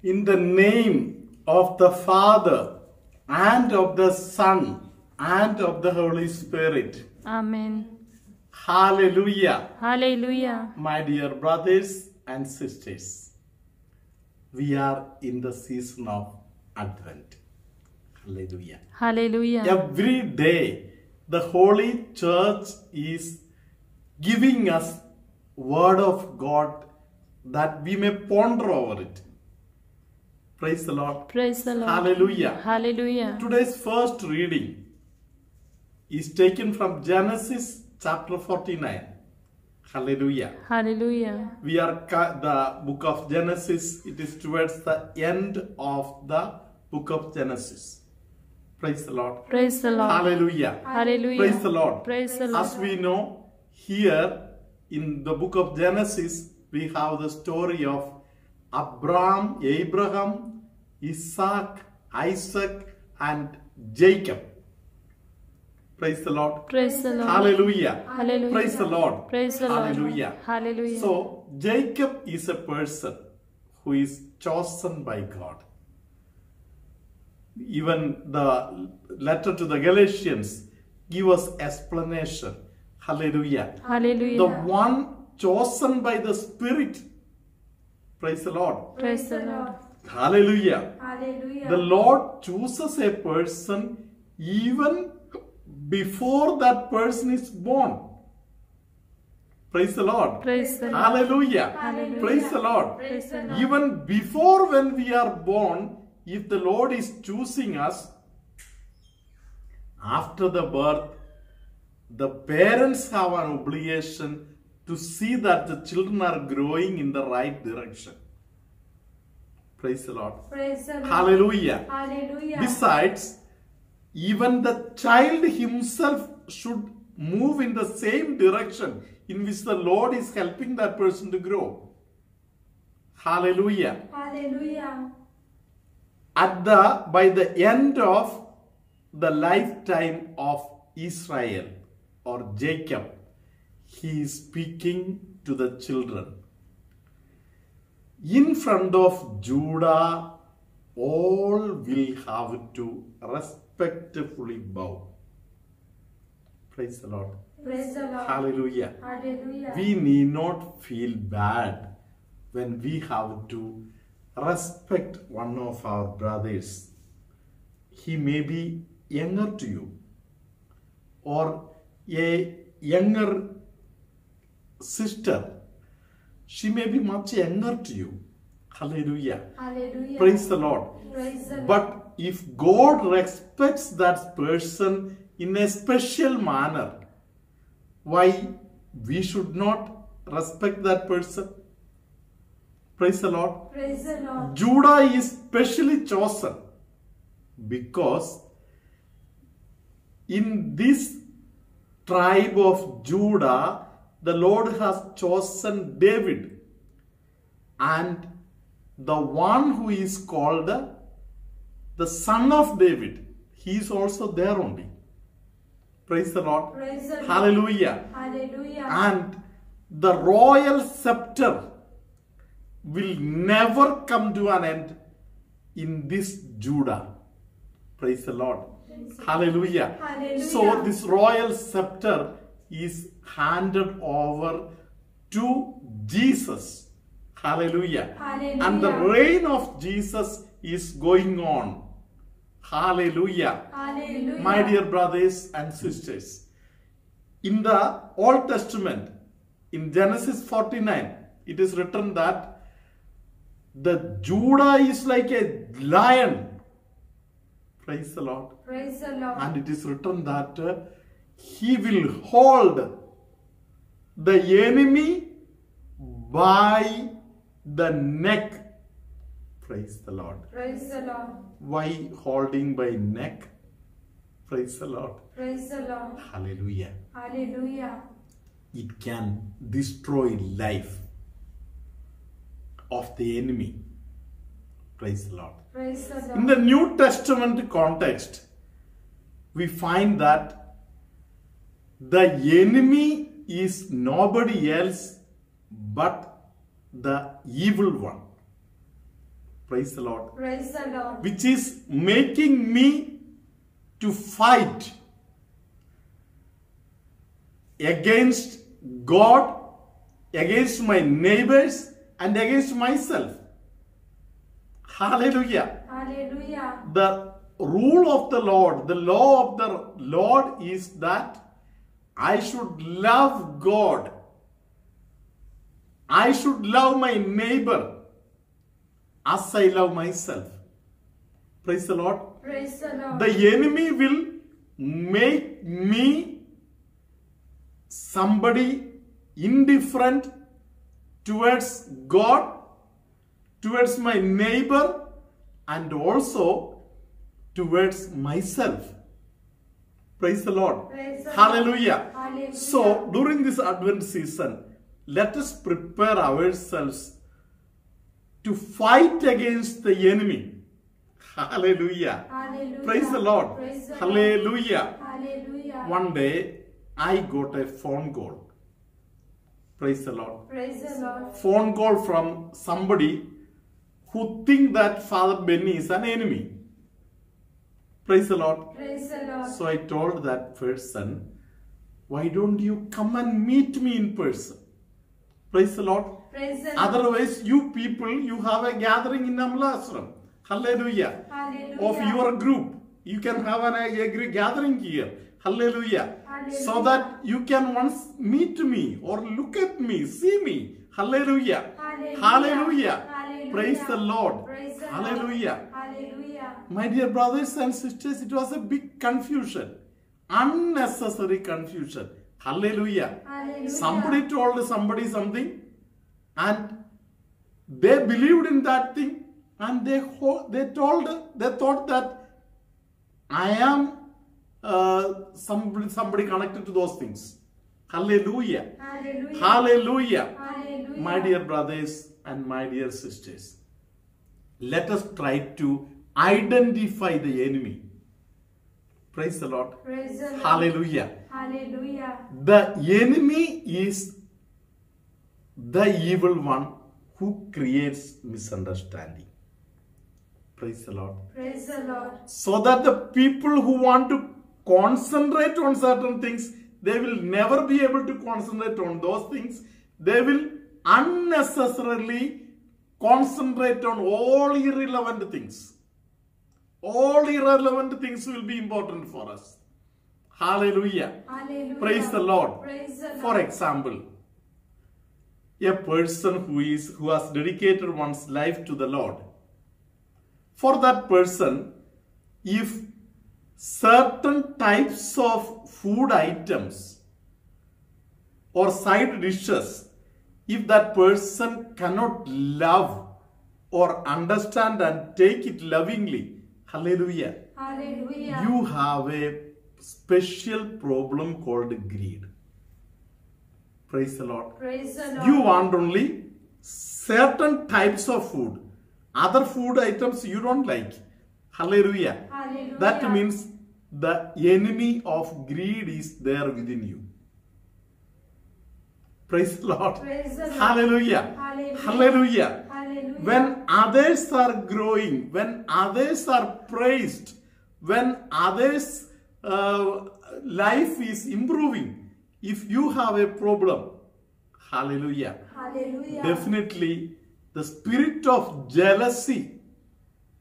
In the name of the Father, and of the Son, and of the Holy Spirit. Amen. Hallelujah. Hallelujah. My dear brothers and sisters, we are in the season of Advent. Hallelujah. Hallelujah. Every day, the Holy Church is giving us Word of God that we may ponder over it. Praise the Lord. Praise the Lord. Hallelujah. Hallelujah. Today's first reading is taken from Genesis chapter 49. Hallelujah. Hallelujah. We are the book of Genesis. It is towards the end of the book of Genesis. Praise the Lord. Praise the Lord. Hallelujah. Hallelujah. Praise the Lord. Praise the Lord. As we know, here in the book of Genesis, we have the story of Abraham, Isaac, Isaac, and Jacob. Praise the Lord. Praise the Lord. Hallelujah. Hallelujah. Praise the Lord. Praise the Lord. Hallelujah. Hallelujah. So, Jacob is a person who is chosen by God. Even the letter to the Galatians give us explanation. Hallelujah. Hallelujah. The one chosen by the Spirit. Praise the Lord. Praise the Lord. Hallelujah. Hallelujah. The Lord chooses a person even before that person is born. Praise the Lord. Praise the Lord. Hallelujah. Hallelujah. Praise the Lord. Praise the Lord. Even before when we are born, if the Lord is choosing us, after the birth, the parents have an obligation to see that the children are growing in the right direction. Praise the Lord. Praise the Lord. Hallelujah. Hallelujah. Besides, even the child himself should move in the same direction in which the Lord is helping that person to grow. Hallelujah. Hallelujah. By the end of the lifetime of Israel or Jacob, he is speaking to the children. In front of Judah, all will have to respectfully bow. Praise the Lord. Praise the Lord. Hallelujah. Hallelujah. We need not feel bad when we have to respect one of our brothers. He may be younger to you or a younger sister. She may be much younger to you. Hallelujah. Hallelujah. Praise the Lord. Praise the Lord. But if God respects that person in a special manner, why we should not respect that person? Praise the Lord. Praise the Lord. Judah is specially chosen because in this tribe of Judah, the Lord has chosen David, and the one who is called the son of David, he is also there only. Praise the Lord. Praise the Lord. Hallelujah. Hallelujah. And the royal scepter will never come to an end in this Judah. Praise the Lord. Hallelujah. Hallelujah. So this royal scepter is handed over to Jesus. Hallelujah. Hallelujah. And the reign of Jesus is going on. Hallelujah. Hallelujah. My dear brothers and sisters, in the Old Testament, in Genesis 49, it is written that the Judah is like a lion. Praise the Lord. Praise the Lord. And it is written that he will hold the enemy by the neck. Praise the Lord. Praise the Lord. Why holding by neck? Praise the Lord. Praise the Lord. Hallelujah. Hallelujah. It can destroy life of the enemy. Praise the Lord. Praise the In Lord. the New Testament context, we find that the enemy is nobody else but the evil one. Praise the Lord. Praise the Lord. Which is making me to fight against God, against my neighbors, and against myself. Hallelujah. Hallelujah. The rule of the Lord, the law of the Lord is that I should love God. I should love my neighbor as I love myself. Praise the Lord. Praise the Lord. The enemy will make me somebody indifferent towards God, towards my neighbor, and also towards myself. Praise the Lord. Praise the Hallelujah. Lord. Hallelujah. So, during this Advent season, let us prepare ourselves to fight against the enemy. Hallelujah. Hallelujah. Praise the Lord. Praise the Hallelujah. Lord. Hallelujah. One day, I got a phone call. Praise the Lord. Praise the Lord. Phone call from somebody who think that Father Benny is an enemy. Praise the Lord. Praise the Lord. So I told that person, why don't you come and meet me in person? Praise the Lord. Praise the Lord. Otherwise, you people, you have a gathering in Amlasram. Hallelujah. Hallelujah. Of your group. You can have a gathering here. Hallelujah. Hallelujah. So that you can once meet me or look at me, see me. Hallelujah. Hallelujah. Hallelujah. Hallelujah. Praise the Lord. Praise the Lord. Hallelujah. Hallelujah. My dear brothers and sisters, it was a big confusion. Unnecessary confusion. Hallelujah. Hallelujah. Somebody told somebody something and they believed in that thing and they thought that I am somebody connected to those things. Hallelujah. Hallelujah. Hallelujah. Hallelujah. My dear brothers and my dear sisters, let us try to identify the enemy. Praise the Lord. Praise the Lord. Hallelujah. Hallelujah. The enemy is the evil one who creates misunderstanding. Praise the Lord. Praise the Lord. So that the people who want to concentrate on certain things, they will never be able to concentrate on those things. They will unnecessarily concentrate on all irrelevant things. All irrelevant things will be important for us. Hallelujah. Hallelujah. Praise the Lord. Praise the Lord. For example, a person who has dedicated one's life to the Lord. For that person, if certain types of food items or side dishes, if that person cannot love or understand and take it lovingly, hallelujah, Hallelujah. you have a special problem called greed. Praise the Lord. Praise the Lord. You want only certain types of food. Other food items you don't like. Hallelujah. Hallelujah. That means the enemy of greed is there within you. Praise the Lord. Praise the Lord. Hallelujah. Hallelujah. Hallelujah. Hallelujah. When others are growing, when others are praised, when others' life is improving, if you have a problem, hallelujah, Hallelujah. definitely the spirit of jealousy,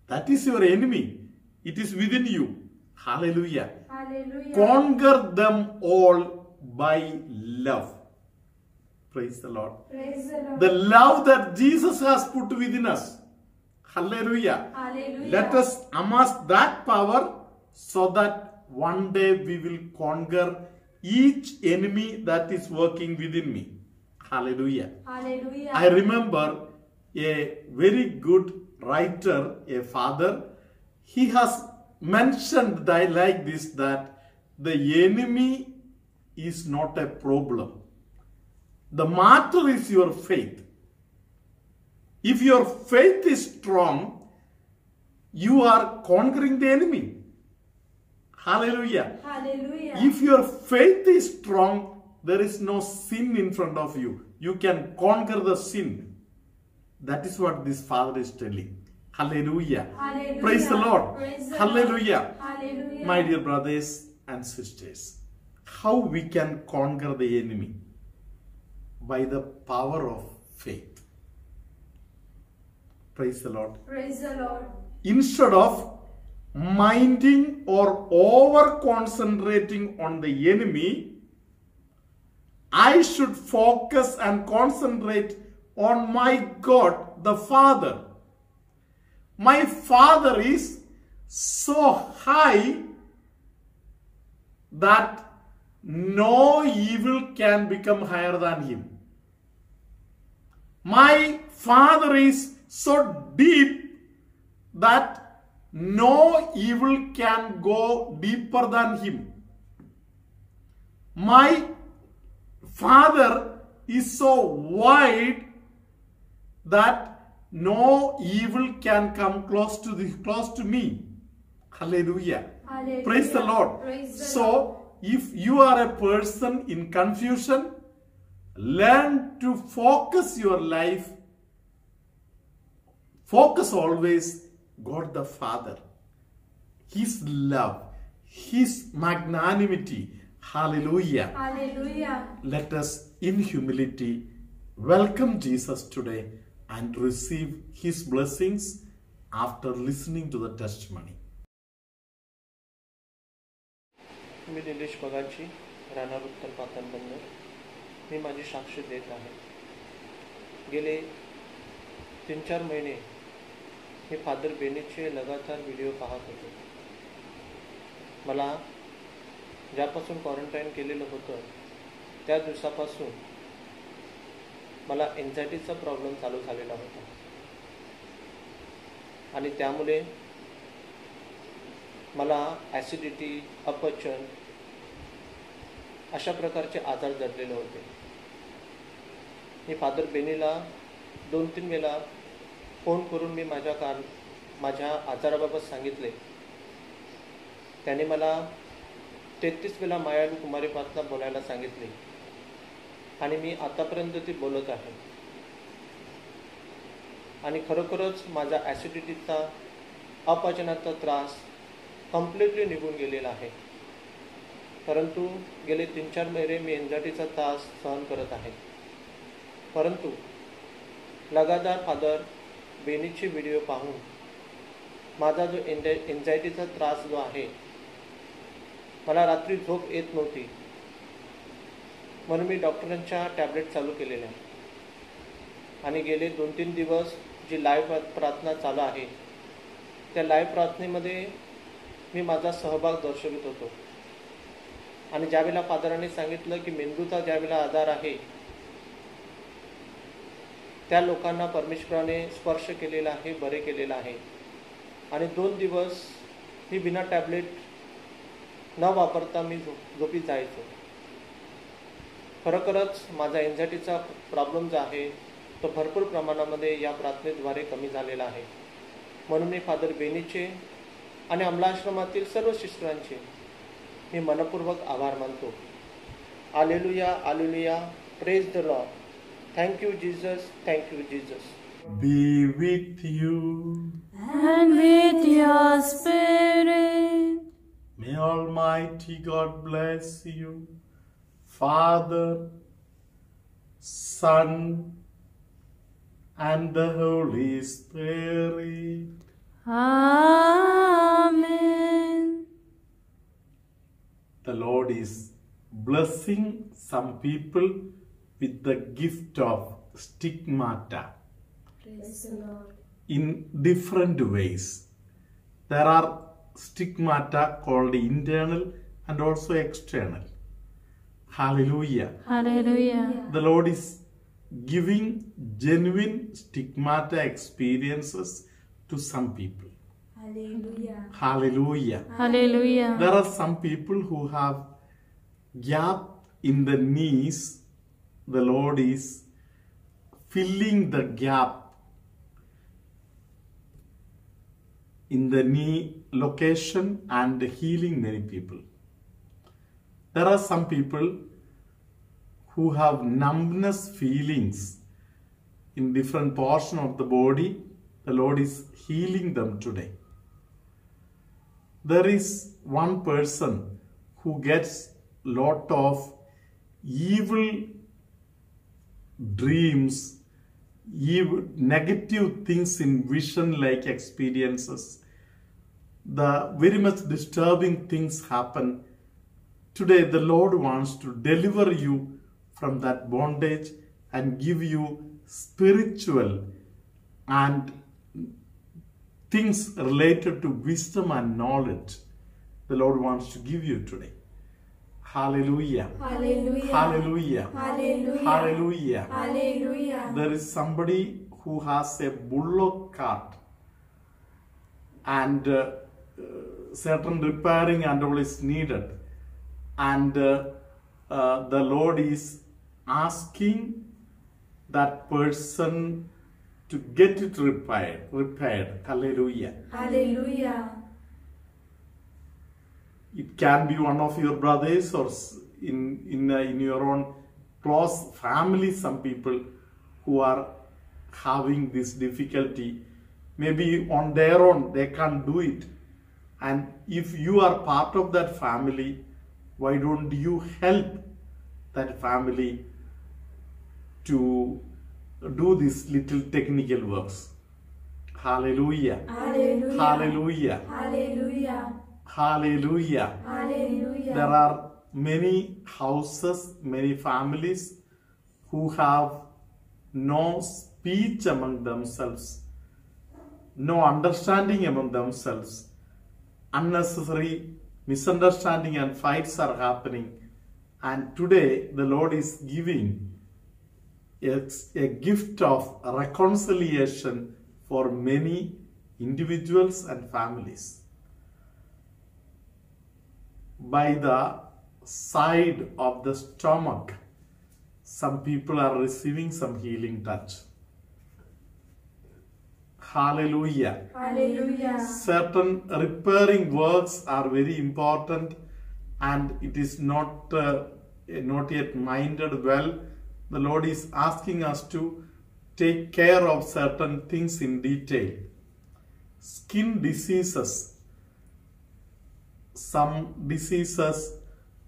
that is your enemy. It is within you. Hallelujah. Hallelujah. Conquer them all by love. Praise the Lord. Praise the Lord. The love that Jesus has put within us. Hallelujah. Hallelujah. Let us amass that power so that one day we will conquer each enemy that is working within me. Hallelujah. Hallelujah. I remember a very good writer, a father, he has mentioned that like this, that the enemy is not a problem. The matter is your faith. If your faith is strong, you are conquering the enemy. Hallelujah. Hallelujah. If your faith is strong, there is no sin in front of you. You can conquer the sin. That is what this father is telling. Hallelujah. Hallelujah. Praise the Lord. Praise the Hallelujah. Lord. Hallelujah. My dear brothers and sisters, how we can conquer the enemy? By the power of faith. Praise the Lord. Praise the Lord. Instead of minding or over concentrating on the enemy, I should focus and concentrate on my God, the Father. My Father is so high that no evil can become higher than him. My Father is so deep that no evil can go deeper than him. My Father is so wide that no evil can come close to me. Hallelujah. Hallelujah. Praise the Lord. Praise the So, Lord. if you are a person in confusion, learn to focus your life. Focus always God the Father, His love, His magnanimity. Hallelujah. Hallelujah. Let us in humility welcome Jesus today and receive His blessings after listening to the testimony. मी निलेश बगाची राहणार उत्तर पातळबंदर. मी माझी साक्ष देत आहे. गेले 3-4 महिने मी father बेनीचे लगातार video पाहत होतो. मला ज्यापासून क्वारंटाईन केलेलं होतं त्या दिवसापासून मला एन्झायटीचा प्रॉब्लेम चालू झालेला होता आणि त्यामुळे मला ॲसिडिटी, अपचन अशा प्रकारचे आजार जडलेले होते. मी फादर बेनीला 2-3 वेळा फोन करून मी माझ्या आजाराबाबत सांगितले. त्याने मला 33 वेळा मायाळू कुमारी प्रार्थना बोलायला सांगितली आणि मी आतापर्यंत ती बोलत आहे. आणि खरोखरच माझा ॲसिडिटीचा, अपचनाचा त्रास कम्प्लिटली निघून गेलेला आहे. परंतु गेले 3-4 महिने मी एन्झायटीचा त्रास सहन करत आहे. परंतु लगातार फादर बेनीचे व्हिडिओ पाहून माझा जो एन्झायटीचा त्रास जो आहे, मला रात्री झोप येत नव्हती, म्हणून मी डॉक्टरांच्या टॅबलेट चालू केलेल्या आणि गेले 2-3 दिवस जी लाईव्ह प्रार्थना चालू आहे त्या लाईव्ह प्रार्थनेमध्ये मी माझा सहभाग दर्शवित होतो. आणि ज्यावेळेला फादरांनी सांगितलं की मेंदूचा ज्यावेळेला आजार आहे त्या लोकांना परमेश्वराने स्पर्श केलेला आहे, बरे केलेला आहे. आणि 2 दिवस मी बिना टॅबलेट न वापरता मी झोपी जायचो. खरोखरच माझा एन्झायटीचा प्रॉब्लेम जो आहे तो भरपूर प्रमाणामध्ये या प्रार्थनेद्वारे कमी झालेला आहे. म्हणून मी फादर बेनीचे आणि अमलाश्रमातील सर्व सिस्टरांचे मी मनपूर्वक आभार मानतो. Hallelujah, hallelujah. Praise the Lord. Thank you Jesus, thank you Jesus. Be with you. And with your spirit. May Almighty God bless you, Father, Son, and the Holy Spirit. Amen. The Lord is blessing some people with the gift of stigmata Praise the Lord. in different ways. There are stigmata called internal and also external. Hallelujah. Hallelujah. The Lord is giving genuine stigmata experiences to some people. Hallelujah. Hallelujah. Hallelujah. There are some people who have gap in the knees. The Lord is filling the gap in the knee location and healing many people. There are some people who have numbness feelings in different portion of the body the Lord is healing them today. There is one person who gets lot of evil dreams, evil, negative things in vision-like experiences. The very much disturbing things happen. Today, the Lord wants to deliver you from that bondage and give you spiritual and things related to wisdom and knowledge. The Lord wants to give you today. Hallelujah. Hallelujah. Hallelujah. Hallelujah. Hallelujah. Hallelujah. There is somebody who has a bullock cart and certain repairing and all is needed, and the Lord is asking that person to get it repaired. Hallelujah. Hallelujah. It can be one of your brothers or in your own close family, some people who are having this difficulty. Maybe on their own they can't do it. And if you are part of that family, why don't you help that family to do these little technical works? Hallelujah. Hallelujah. Hallelujah. Hallelujah. Hallelujah. Hallelujah. There are many houses, many families who have no speech among themselves, no understanding among themselves. Unnecessary misunderstanding and fights are happening. And today the Lord is giving a gift of reconciliation for many individuals and families. By the side of the stomach, some people are receiving some healing touch. Hallelujah. Hallelujah. Certain repairing works are very important, and it is not yet minded well. The Lord is asking us to take care of certain things in detail. Skin diseases, some diseases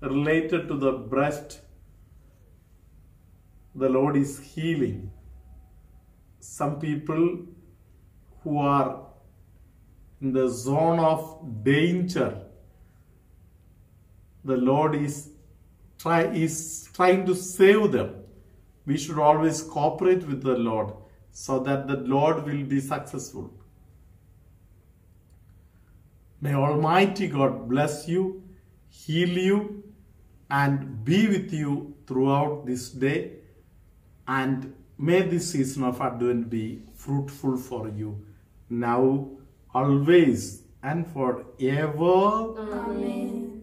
related to the breast, the Lord is healing. Some people who are in the zone of danger, the Lord is trying to save them. We should always cooperate with the Lord so that the Lord will be successful. May Almighty God bless you, heal you, and be with you throughout this day. And may this season of Advent be fruitful for you, now, always, and forever. Amen.